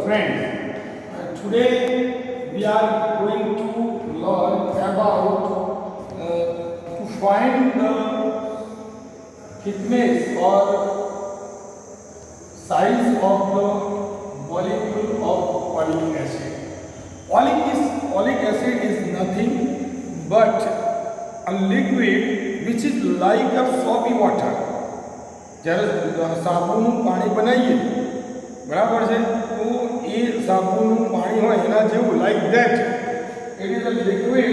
friends, today we are going to learn about to find the thickness or size of the molecule of oleic acid. Oleic acid is nothing but a liquid which is like a soapy water. જ્યારે સાબુનું પાણી બનાવીએ બરાબર છે તો એ સાબુનું પાણી હોય એના જેવું like that it is a liquid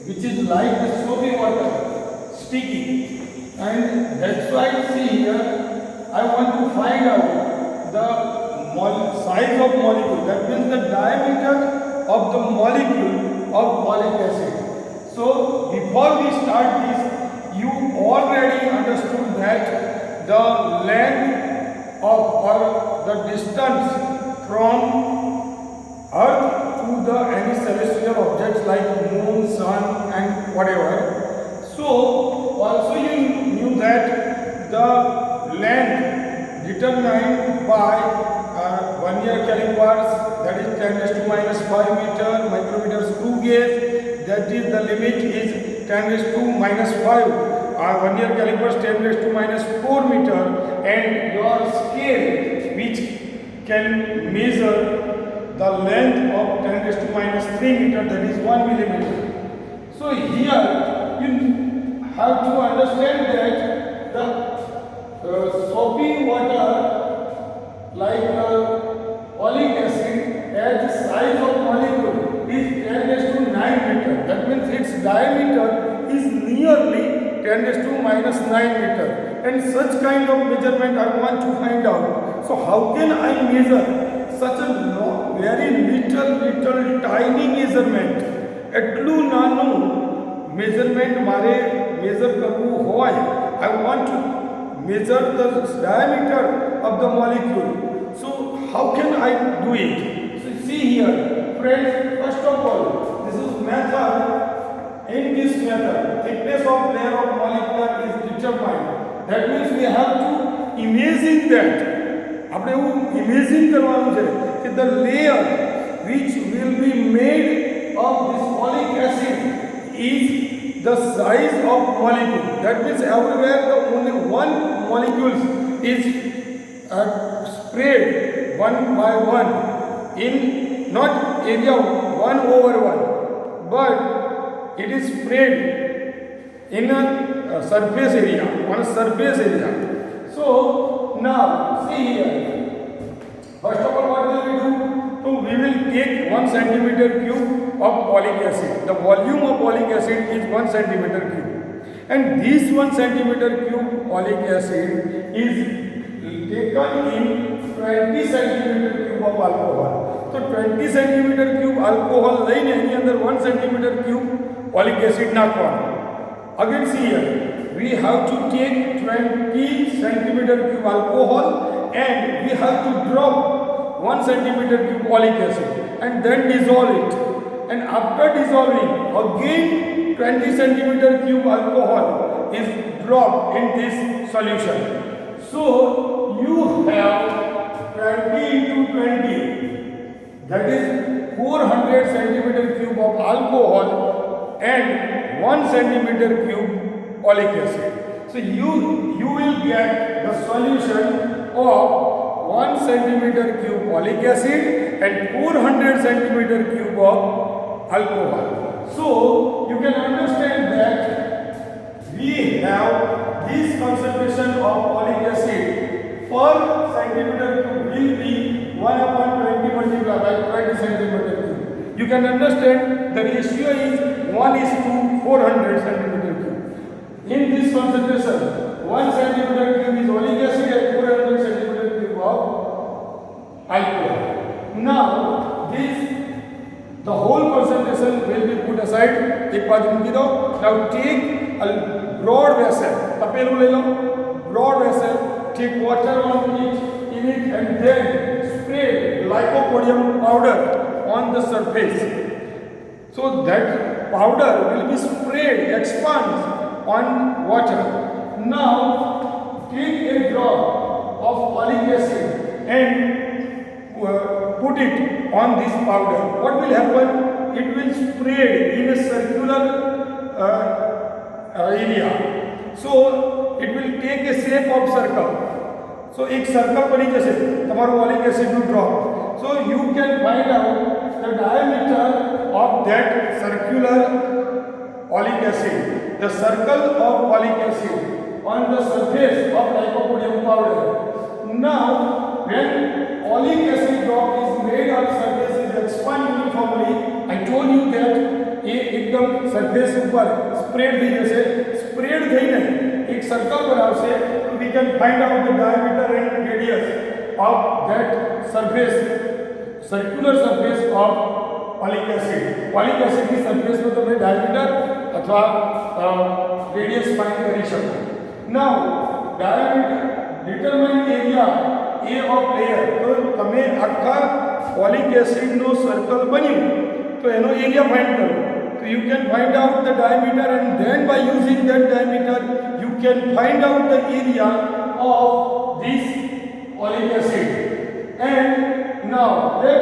which is like the soapy water sticky and that's why see here I want to find out the size of molecule, that means the diameter of the molecule of oleic acid. So before we start this, you already understood that the length of or the distance from earth to the any celestial objects like moon, sun and whatever. So also you knew that the length determined by vernier calipers, that is 10 raised to minus 5 meter, micrometer screw gauge, that is the limit is 10 raised to minus 5, vernier calipers 10 raised to minus 4 meter, and your scale which can measure the length of 10 raised to minus 3 meter, that is 1 millimeter. So here you have to understand that the soapy water like oleic acid as the size of molecule is 10 raised to 9 meter. That means its diameter is nearly 10 raised to minus 9 meter. And such kind of measurement I want to find out. So how can I measure such a very little tiny measurement? એટલું નાનું measurement મારે measure કરવું હોય, I want to measure the diameter of the molecule. So how can I do it? So see here, friends, first of all, this is method. In this method, thickness of layer of molecule is determined. That means we have to imagine that. આપણે એવું imagine કરવાનું છે કે the layer which will be made of this oleic acid is the size of molecule. That means everywhere the only one molecule is spread one by one in not area 1 over 1, but it is spread in a surface area, on a surface area. So now see here, first of all what will we do? So we will take 1 centimeter cube of oleic acid. The volume of oleic acid is 1 centimeter cube, and this 1 centimeter cube oleic acid is taken in 20 centimeter cube of alcohol. So 20 centimeter cube alcohol લઈને એની અંદર 1 centimeter cube oleic acid નાખવાનું. Again see here, we have to take 20 centimeter cube alcohol and we have to drop 1 centimeter cube oleic acid and then dissolve it. And after dissolving, again 20 centimeter cube alcohol is dropped in this solution. So you have 20 into 20, that is 400 centimeter cube of alcohol and 1 centimeter cube oleic acid. So you will get the solution of 1 centimeter cube oleic acid and 400 centimeter cube of alcohol. So you can understand that we have this concentration of oleic acid per centimeter cube will be 1 upon 20 multiplied by 20 centimeter cube. You can understand the ratio is 1 is to 400 centimeter cube. In this concentration, 1 centimeter cube is oleic acid and 400 centimeter cube of alcohol. Now the whole concentration will be put aside. एक बाजू मूकी दो. Now take a broad vessel. तपेलू ले लो. Broad vessel. Take water on it, in it, and then spray lycopodium powder on the surface. So that powder will be sprayed, expands on water. Now take a drop of oleic acid and put it on this powder, what will happen? It will spread in a circular area. So it will take a shape of circle. So एक circle बनी जैसे तुम्हारो oleic acid નું drop. So you can find out the diameter of that circular oleic acid. The circle of oleic acid on the surface of lycopodium powder. Now, when oleic acid drop is made on surface is expand uniformly, I told you that ये एकदम surface ऊपर spread થઈ જશે spread થઈને એક circle બનાવશે તો we can find out the diameter and radius of that surface circular surface of oleic acid. Oleic acid की surface में તમે diameter अथवा radius find કરી શકો. Now diameter determine area A of layer. तो તમે આખા oleic acid નો circle બન્યું તો એનો એરિયા ફાઇન્ડ કરો. So you can find out the diameter and then by using that diameter you can find out the area of this oleic acid. And now let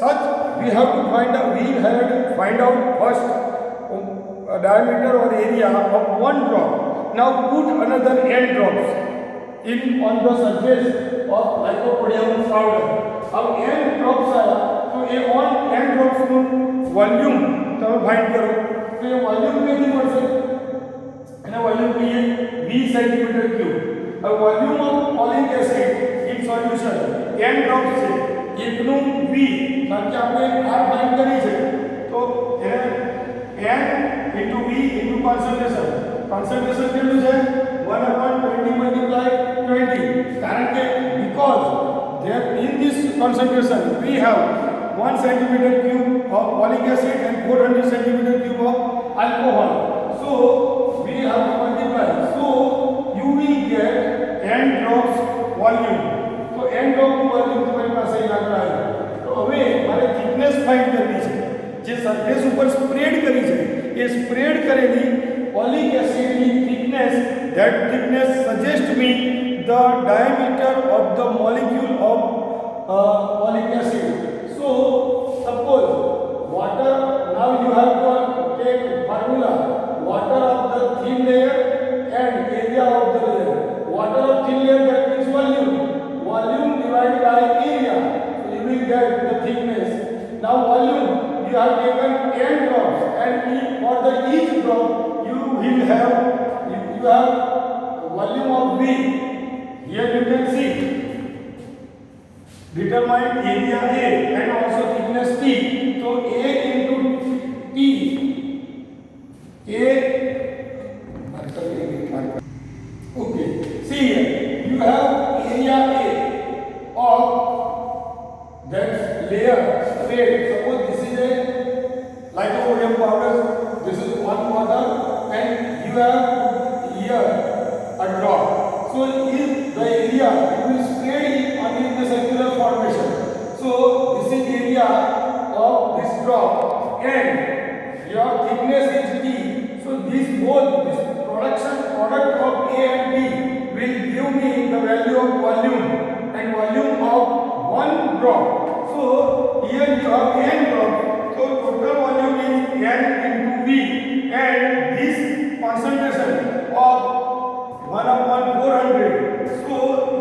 such we have to find out first diameter or area of one drop. Now put another n drops in on the surface of lycopodium powder. अब n drops आया तो ये on n drops નું volume તમે find કરો તો એ volume કેટલી મળશે એના વોલ્યુમ કહીએ 20 સેન્ટીમીટર ક્યુબ. હવે volume of oleic acid in solution n drops છે એકનું v કારણ કે આપણે r ફાઇન્ડ કરી છે તો એને n into v into concentration કેટલું છે 1/20 multiply 20 કારણ કે because that in this concentration we have 1 centimeter cube of oleic acid and 400 centimeter cube of alcohol. So we have to multiply. So you will get n drops volume. So n drop volume तुम्हारे पास ही लग रहा है. तो હવે મારે thickness find કરવી છે. જે સરફેસ ઉપર સ્પ્રેડ કરી છે એ સ્પ્રેડ કરેલી oleic acid ની thickness, that thickness suggest me the diameter of the molecule of oleic acid. So suppose water, now you have to take formula water of the thin layer and area of the layer. Water of thin layer, that means volume divided by area, so you will get the thickness. Now volume, you have taken n drops and for the each drop you will have volume of V. Here you can see determine area A and also thickness T. So A into T. Okay. See here. You have area A of that layer spread. Suppose this is a lycopodium powder. This is one water, and you have here a drop. So if the area it will spread in the circular formation. So this is area of this drop and your thickness is T. So this product of A and B will give me the value of volume and volume of one drop. So here you have n drops. So total volume is n into V and this concentration of 1/400. So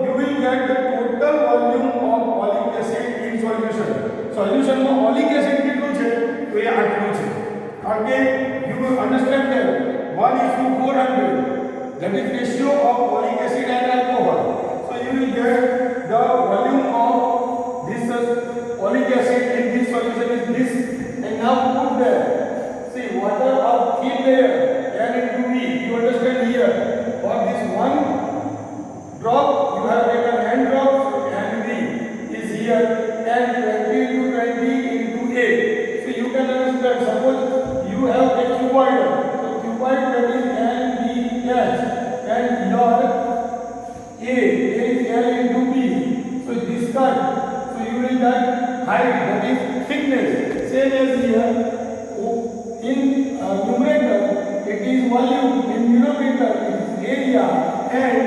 you will get the total volume of oleic acid in solution. Solution में oleic acid कितना है तो ये 8 है. आगे you will understand that 1:400 that is ratio of oleic acid and alcohol. So you will get the volume of this oleic acid in this solution is this, and now put there. See water of thin layer n into V. You understand here for this one drop you have taken n drops and V is here and 20 into 20 into A. So you can understand, suppose you have a cuboid. So cuboid that is NBH and your A is L into B. So this cut, so you will get height, that is thickness. Same as here. In numerator it is volume, in denominator it is area, and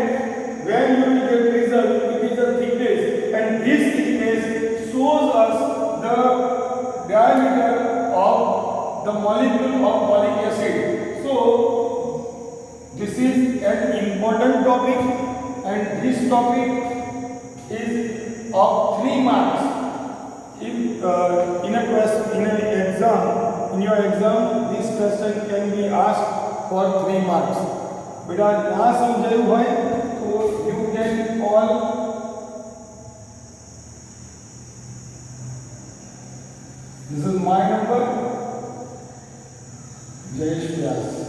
when you will get result it is a thickness, and this thickness shows us the molecule of folic acid. So this is an important topic, and this topic is of 3 marks. If in your exam this question can be asked for 3 marks. बेटा ना समझायु है तो you can call this is my number Jayesh Vyas.